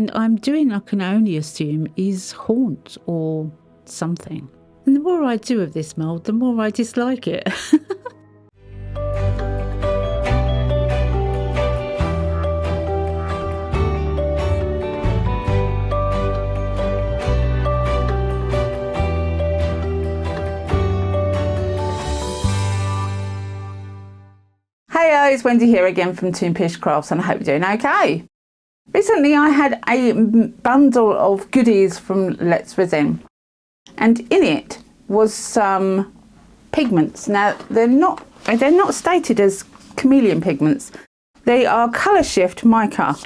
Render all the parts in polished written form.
and I'm doing, I can only assume, is haunt or something. And the more I do of this mould, the more I dislike it. Hey, it's Wendy here again from Toonpish Crafts, and I hope you're doing okay. Recently I had a bundle of goodies from Let's Resin, and in it was some pigments. Now they're not stated as chameleon pigments. They are colour shift mica.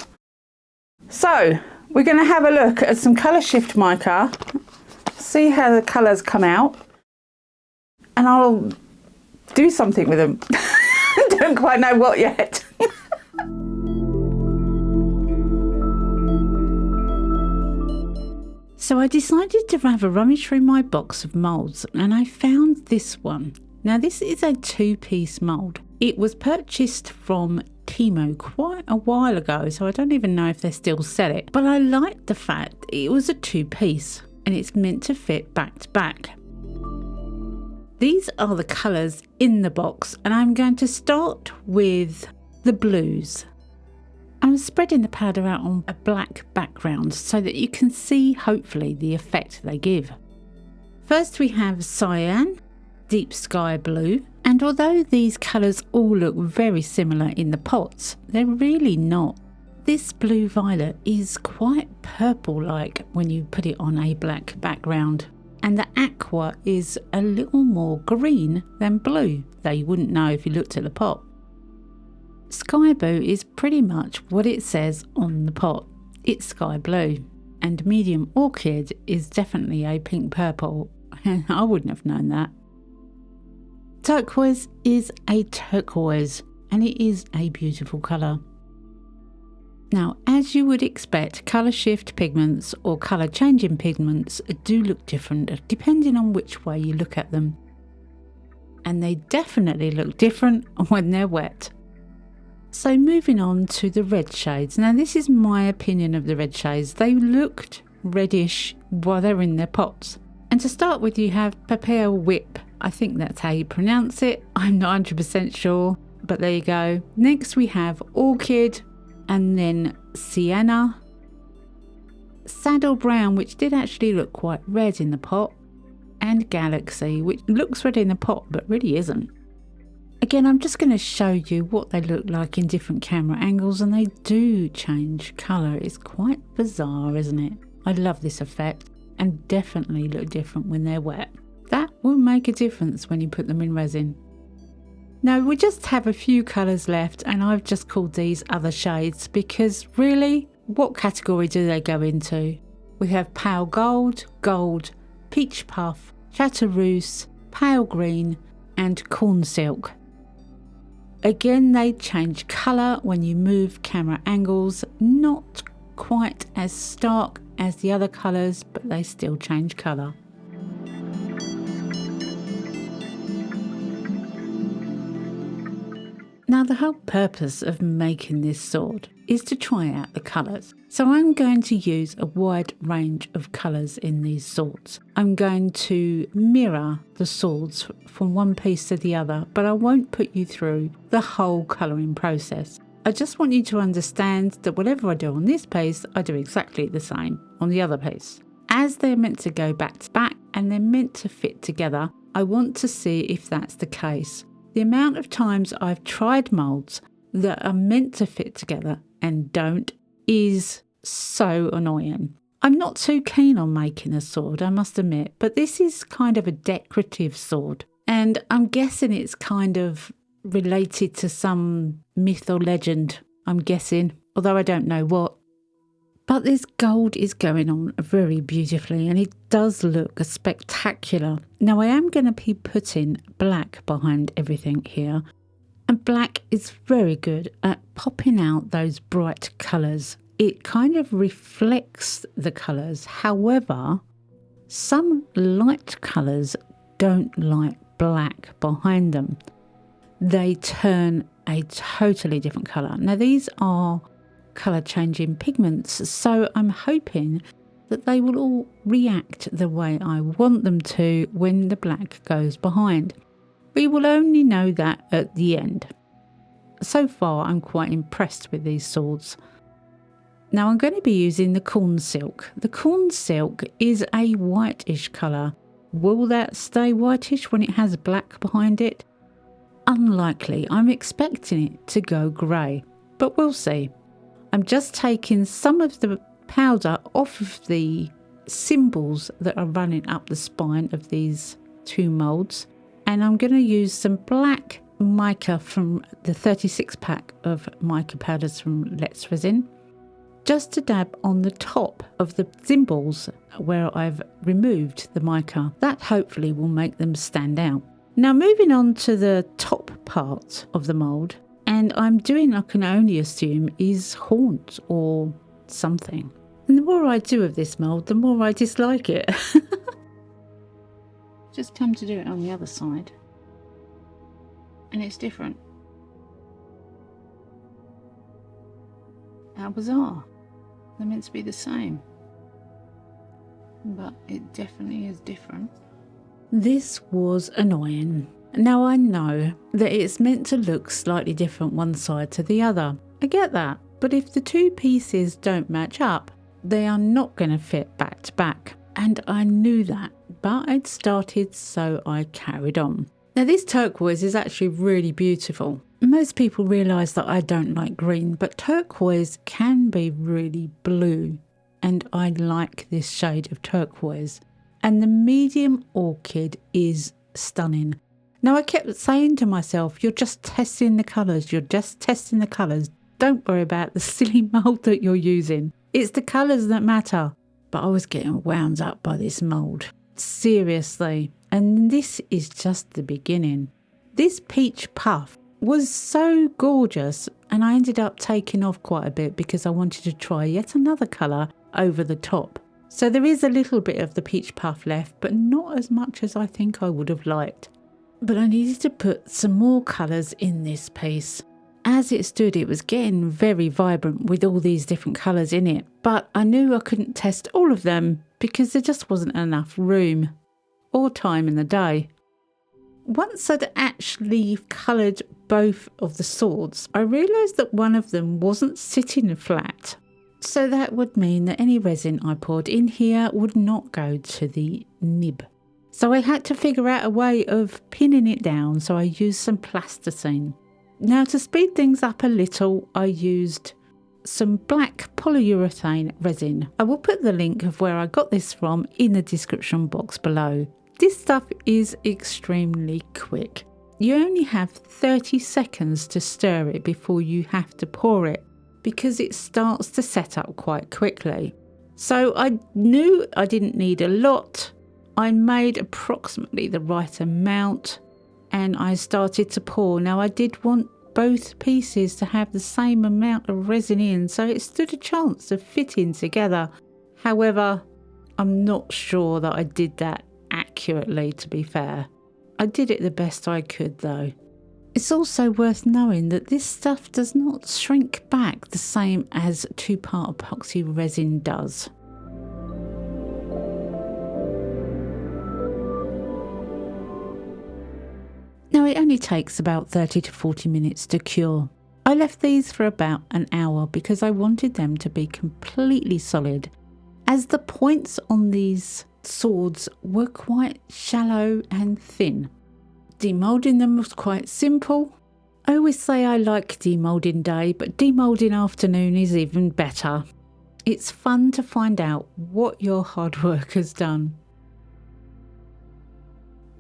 So we're going to have a look at some colour shift mica, see how the colours come out, and I'll do something with them. Don't quite know what yet. So I decided to have a rummage through my box of moulds, and I found this one. Now this is a two-piece mould. It was purchased from Temu quite a while ago, so I don't even know if they still sell it. But I liked the fact it was a two-piece and it's meant to fit back to back. These are the colours in the box, and I'm going to start with the blues. I'm spreading the powder out on a black background so that you can see, hopefully, the effect they give. First we have cyan, deep sky blue, and although these colours all look very similar in the pots, they're really not. This blue violet is quite purple-like when you put it on a black background. And the aqua is a little more green than blue, though you wouldn't know if you looked at the pot. Sky blue is pretty much what it says on the pot. It's sky blue. And medium orchid is definitely a pink purple. I wouldn't have known that. Turquoise is a turquoise, and it is a beautiful colour. Now, as you would expect, colour shift pigments or colour changing pigments do look different depending on which way you look at them. And they definitely look different when they're wet. So moving on to the red shades. Now this is my opinion of the red shades. They looked reddish while they're in their pots. And to start with, you have Papaya Whip. I think that's how you pronounce it. I'm not 100% sure, but there you go. Next we have Orchid, and then Sienna, Saddle Brown, which did actually look quite red in the pot, and Galaxy, which looks red in the pot but really isn't. Again, I'm just going to show you what they look like in different camera angles, and they do change colour. It's quite bizarre, isn't it? I love this effect, and definitely look different when they're wet. That will make a difference when you put them in resin. Now we just have a few colours left, and I've just called these other shades because really, what category do they go into? We have pale gold, gold, peach puff, chartreuse, pale green and corn silk. Again, they change colour when you move camera angles, not quite as stark as the other colours, but they still change colour. Now the whole purpose of making this sword is to try out the colours. So I'm going to use a wide range of colours in these swords. I'm going to mirror the swords from one piece to the other, but I won't put you through the whole colouring process. I just want you to understand that whatever I do on this piece, I do exactly the same on the other piece. As they're meant to go back to back and they're meant to fit together, I want to see if that's the case. The amount of times I've tried moulds that are meant to fit together and don't is so annoying. I'm not too keen on making a sword, I must admit, but this is kind of a decorative sword, and I'm guessing it's kind of related to some myth or legend, I'm guessing, although I don't know what. But this gold is going on very beautifully, and it does look spectacular. Now I am going to be putting black behind everything here, and black is very good at popping out those bright colours. It kind of reflects the colours. However, some light colours don't like black behind them. They turn a totally different colour. Now these are colour changing pigments, so I'm hoping that they will all react the way I want them to when the black goes behind. We will only know that at the end. So far I'm quite impressed with these swords. Now I'm going to be using the corn silk. The corn silk is a whitish colour. Will that stay whitish when it has black behind it? Unlikely. I'm expecting it to go grey, but we'll see. I'm just taking some of the powder off of the symbols that are running up the spine of these two moulds, and I'm going to use some black mica from the 36 pack of mica powders from Let's Resin, just to dab on the top of the symbols where I've removed the mica. That hopefully will make them stand out. Now moving on to the top part of the mould, and I'm doing, I can only assume, is horns or something. And the more I do of this mould, the more I dislike it. Just come to do it on the other side, and it's different. How bizarre. They're meant to be the same, but it definitely is different. This was annoying. Now I know that it's meant to look slightly different one side to the other. I get that, but if the two pieces don't match up, they are not going to fit back to back. And I knew that, but I'd started, so I carried on. Now this turquoise is actually really beautiful. Most people realise that I don't like green, but turquoise can be really blue, and I like this shade of turquoise. And the medium orchid is stunning. Now I kept saying to myself, you're just testing the colours, you're just testing the colours. Don't worry about the silly mould that you're using. It's the colours that matter. But I was getting wound up by this mould. Seriously. And this is just the beginning. This peach puff was so gorgeous, and I ended up taking off quite a bit because I wanted to try yet another colour over the top. So there is a little bit of the peach puff left, but not as much as I think I would have liked. But I needed to put some more colours in this piece. As it stood, it was getting very vibrant with all these different colours in it, but I knew I couldn't test all of them because there just wasn't enough room or time in the day. Once I'd actually coloured both of the swords, I realised that one of them wasn't sitting flat. So that would mean that any resin I poured in here would not go to the nib. So I had to figure out a way of pinning it down, so I used some plasticine. Now to speed things up a little, I used some black polyurethane resin. I will put the link of where I got this from in the description box below. This stuff is extremely quick. You only have 30 seconds to stir it before you have to pour it, because it starts to set up quite quickly. So I knew I didn't need a lot. I made approximately the right amount and I started to pour. Now I did want both pieces to have the same amount of resin in, so it stood a chance of fitting together. However, I'm not sure that I did that accurately, to be fair. I did it the best I could though. It's also worth knowing that this stuff does not shrink back the same as 2-part epoxy resin does. Now it only takes about 30 to 40 minutes to cure. I left these for about an hour because I wanted them to be completely solid, as the points on these swords were quite shallow and thin. Demoulding them was quite simple. I always say I like demoulding day, but demoulding afternoon is even better. It's fun to find out what your hard work has done.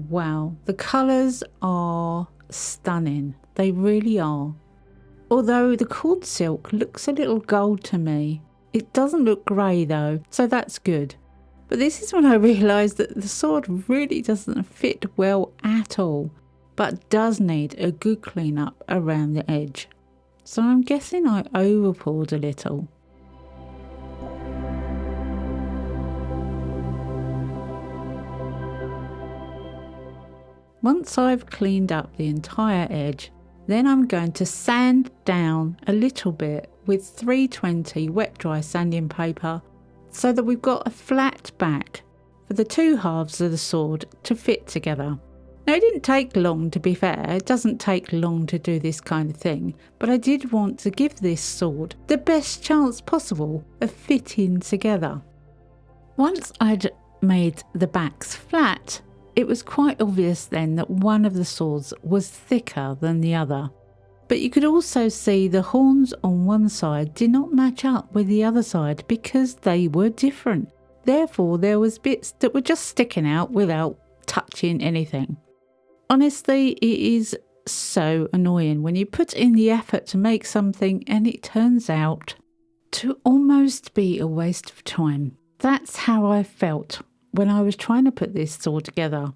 Wow, the colours are stunning. They really are. Although the cord silk looks a little gold to me. It doesn't look grey though, so that's good. But this is when I realised that the sword really doesn't fit well at all, but does need a good clean up around the edge. So I'm guessing I over poured a little. Once I've cleaned up the entire edge, Then I'm going to sand down a little bit with 320 wet dry sanding paper so that we've got a flat back for the two halves of the sword to fit together. Now, it didn't take long, to be fair. It doesn't take long to do this kind of thing, but I did want to give this sword the best chance possible of fitting together. Once I'd made the backs flat, it was quite obvious then that one of the swords was thicker than the other. But you could also see the horns on one side did not match up with the other side because they were different. Therefore, there was bits that were just sticking out without touching anything. Honestly, it is so annoying when you put in the effort to make something and it turns out to almost be a waste of time. That's how I felt when I was trying to put this sword together.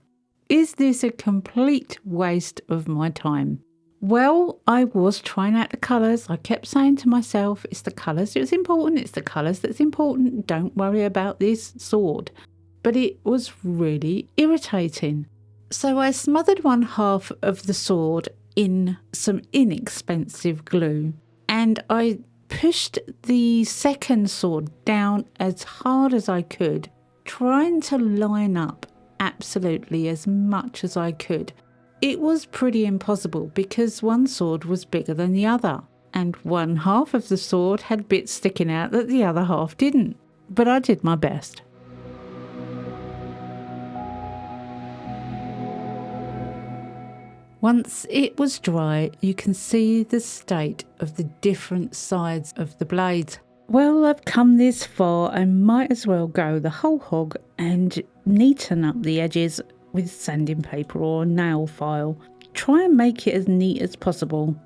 Is this a complete waste of my time? Well, I was trying out the colours. I kept saying to myself, it's the colours that's important, it's the colours that's important, don't worry about this sword. But it was really irritating. So I smothered one half of the sword in some inexpensive glue and I pushed the second sword down as hard as I could, trying to line up absolutely as much as I could. It was pretty impossible because one sword was bigger than the other and one half of the sword had bits sticking out that the other half didn't. But I did my best. Once it was dry, you can see the state of the different sides of the blade. Well, I've come this far, I might as well go the whole hog and neaten up the edges with sanding paper or nail file. Try and make it as neat as possible.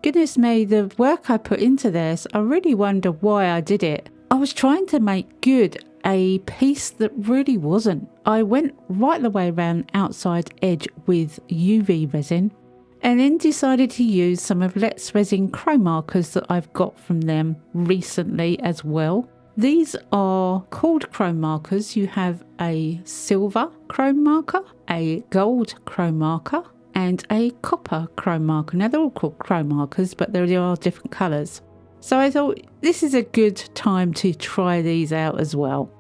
Goodness me, the work I put into this, I really wonder why I did it. I was trying to make good a piece that really wasn't. I went right the way around outside edge with UV resin and then decided to use some of Let's Resin chrome markers that I've got from them recently as well. These are called chrome markers. You have a silver chrome marker, a gold chrome marker and a copper chrome marker. Now they're all called chrome markers, but there are different colours. So I thought this is a good time to try these out as well.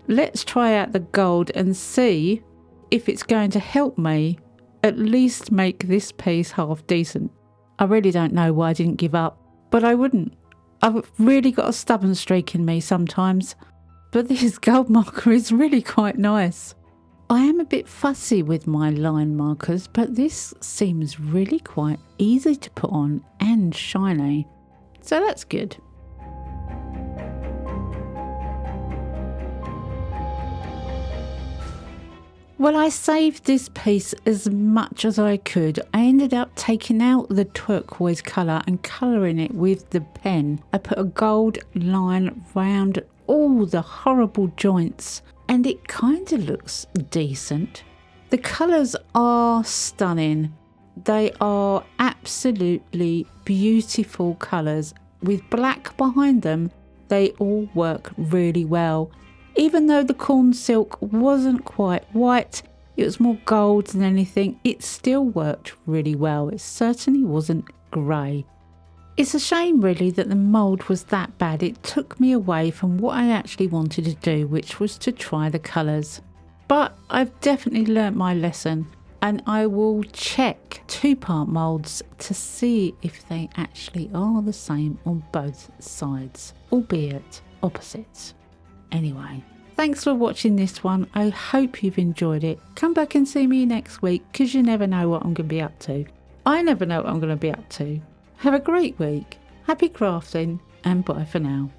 Let's try out the gold and see if it's going to help me at least make this piece half decent. I really don't know why I didn't give up, but I wouldn't. I've really got a stubborn streak in me sometimes, but this gold marker is really quite nice. I am a bit fussy with my line markers, but this seems really quite easy to put on and shiny. So that's good. Well, I saved this piece as much as I could. I ended up taking out the turquoise colour and colouring it with the pen. I put a gold line round all the horrible joints and it kind of looks decent. The colours are stunning. They are absolutely beautiful colours. With black behind them, they all work really well. Even though the corn silk wasn't quite white, it was more gold than anything, it still worked really well. It certainly wasn't grey. It's a shame really that the mould was that bad. It took me away from what I actually wanted to do, which was to try the colours. But I've definitely learnt my lesson and I will check two-part moulds to see if they actually are the same on both sides, albeit opposites. Anyway, thanks for watching this one. I hope you've enjoyed it. Come back and see me next week because you never know what I'm going to be up to. I never know what I'm going to be up to. Have a great week. Happy crafting and bye for now.